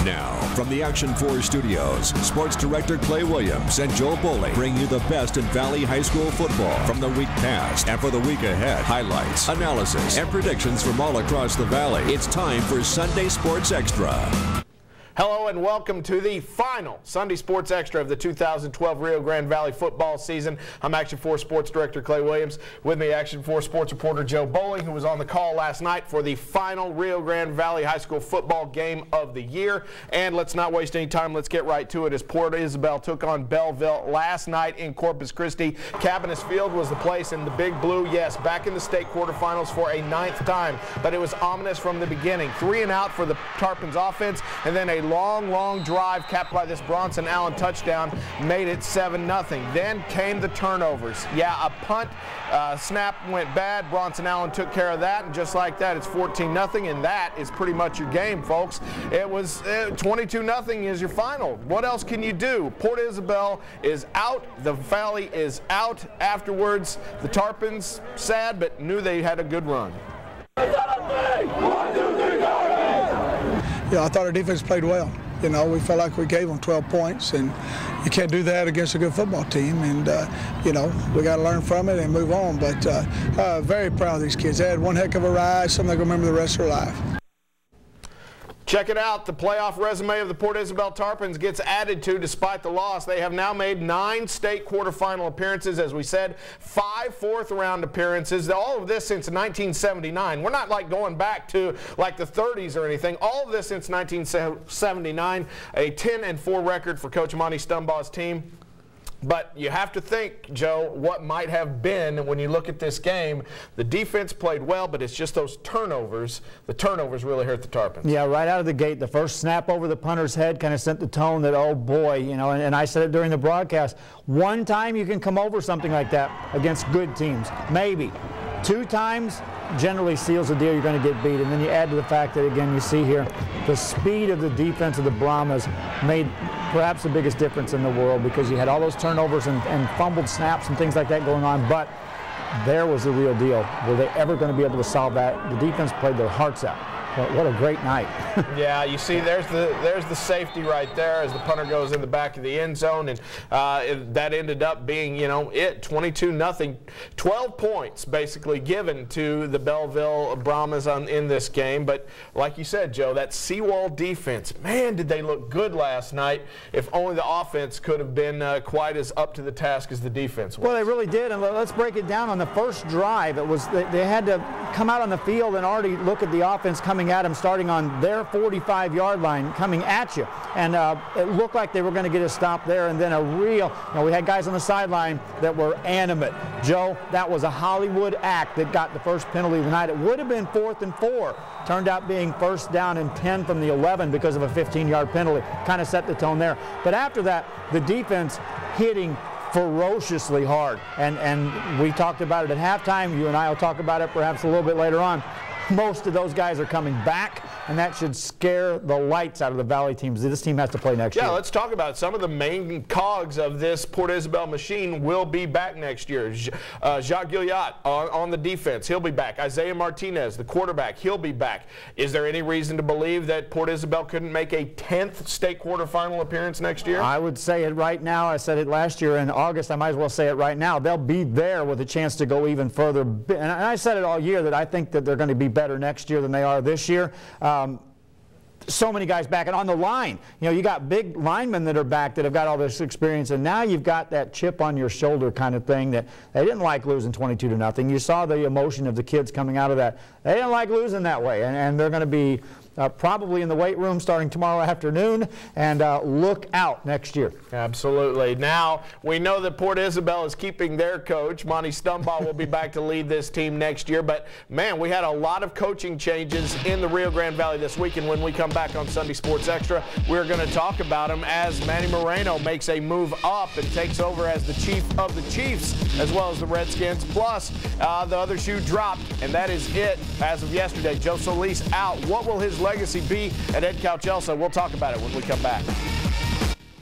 Now, from the Action 4 studios, Sports Director Clay Williams and Joe Bowling bring you the best in Valley High School football from the week past and for the week ahead. Highlights, analysis, and predictions from all across the Valley. It's time for Sunday Sports Extra. Hello and welcome to the final Sunday Sports Extra of the 2012 Rio Grande Valley football season. I'm Action 4 Sports Director Clay Williams. With me, Action 4 Sports Reporter Joe Bowling, who was on the call last night for the final Rio Grande Valley High School football game of the year. And let's not waste any time. Let's get right to it as Port Isabel took on Belleville last night in Corpus Christi. Cabinets Field was the place in the Big Blue. Yes, back in the state quarterfinals for a 9th time, but it was ominous from the beginning. 3 and out for the Tarpons offense, and then a long drive capped by this Bronson Allen touchdown made it 7-0. Then came the turnovers. Yeah, a punt snap went bad. Bronson Allen took care of that, and just like that, it's 14-0, and that is pretty much your game, folks. It was 22-0 is your final. What else can you do? Port Isabel is out. The Valley is out afterwards. The Tarpons, sad, but knew they had a good run. 1, 2, 3, go! Yeah, I thought our defense played well. You know, we felt like we gave them 12 points, and you can't do that against a good football team. And, you know, we got to learn from it and move on. But very proud of these kids. They had one heck of a ride, something they're going to remember the rest of their life. Check it out. The playoff resume of the Port Isabel Tarpons gets added to despite the loss. They have now made 9 state quarterfinal appearances, as we said, 5 fourth-round appearances. All of this since 1979. We're not like going back to like the 30s or anything. All of this since 1979. A 10-4 record for Coach Monty Stumbaugh's team. But you have to think, Joe, what might have been when you look at this game. The defense played well, but it's just those turnovers. The turnovers really hurt the Tarpons. Yeah, right out of the gate, the first snap over the punter's head kind of sent the tone that, oh boy, you know, and I said it during the broadcast, one time you can come over something like that against good teams, maybe. 2 times generally seals the deal, you're going to get beat. And then you add to the fact that, again, you see here, the speed of the defense of the Brahmas made perhaps the biggest difference in the world, because you had all those turnovers and fumbled snaps and things like that going on. But there was the real deal. Were they ever going to be able to solve that? The defense played their hearts out. What a great night. Yeah, you see there's the safety right there as the punter goes in the back of the end zone, and that ended up being, you know, 22-0. 12 points basically given to the Belleville Brahmas in this game. But like you said, Joe, that seawall defense, man, did they look good last night. If only the offense could have been quite as up to the task as the defense was. Well, they really did, and let's break it down. On the first drive, it was they had to come out on the field and already look at the offense coming at them, starting on their 45-yard line, coming at you. And it looked like they were going to get a stop there, and then a real, you know, we had guys on the sideline that were animate. Joe, that was a Hollywood act that got the first penalty of the night. It would have been 4th and 4. Turned out being 1st down and 10 from the 11 because of a 15-yard penalty. Kind of set the tone there. But after that, the defense hitting ferociously hard. And we talked about it at halftime. You and I will talk about it perhaps a little bit later on. Most of those guys are coming back, and that should scare the lights out of the Valley teams. This team has to play next year. Yeah, let's talk about it. Some of the main cogs of this Port Isabel machine will be back next year. Jacques Gilliat on the defense, he'll be back. Isaiah Martinez, the quarterback, he'll be back. Is there any reason to believe that Port Isabel couldn't make a 10th state quarterfinal appearance next year? I would say it right now. I said it last year in August. I might as well say it right now. They'll be there with a chance to go even further. And I said it all year that I think that they're going to be better next year than they are this year. So many guys back, and on the line, you know, you got big linemen that are back that have got all this experience, and now you've got that chip on your shoulder kind of thing that they didn't like losing 22-0. You saw the emotion of the kids coming out of that. They didn't like losing that way, and they're going to be probably in the weight room starting tomorrow afternoon, and look out next year. Absolutely. Now, we know that Port Isabel is keeping their coach. Monty Stumbaugh will be back to lead this team next year, but man, we had a lot of coaching changes in the Rio Grande Valley this week, and when we come back on Sunday Sports Extra, we're going to talk about them as Manny Moreno makes a move up and takes over as the chief of the Chiefs, as well as the Redskins. Plus, the other shoe dropped, and that is it as of yesterday. Joe Solis out. What will his legacy be at Ed Couchelsa? We'll talk about it when we come back.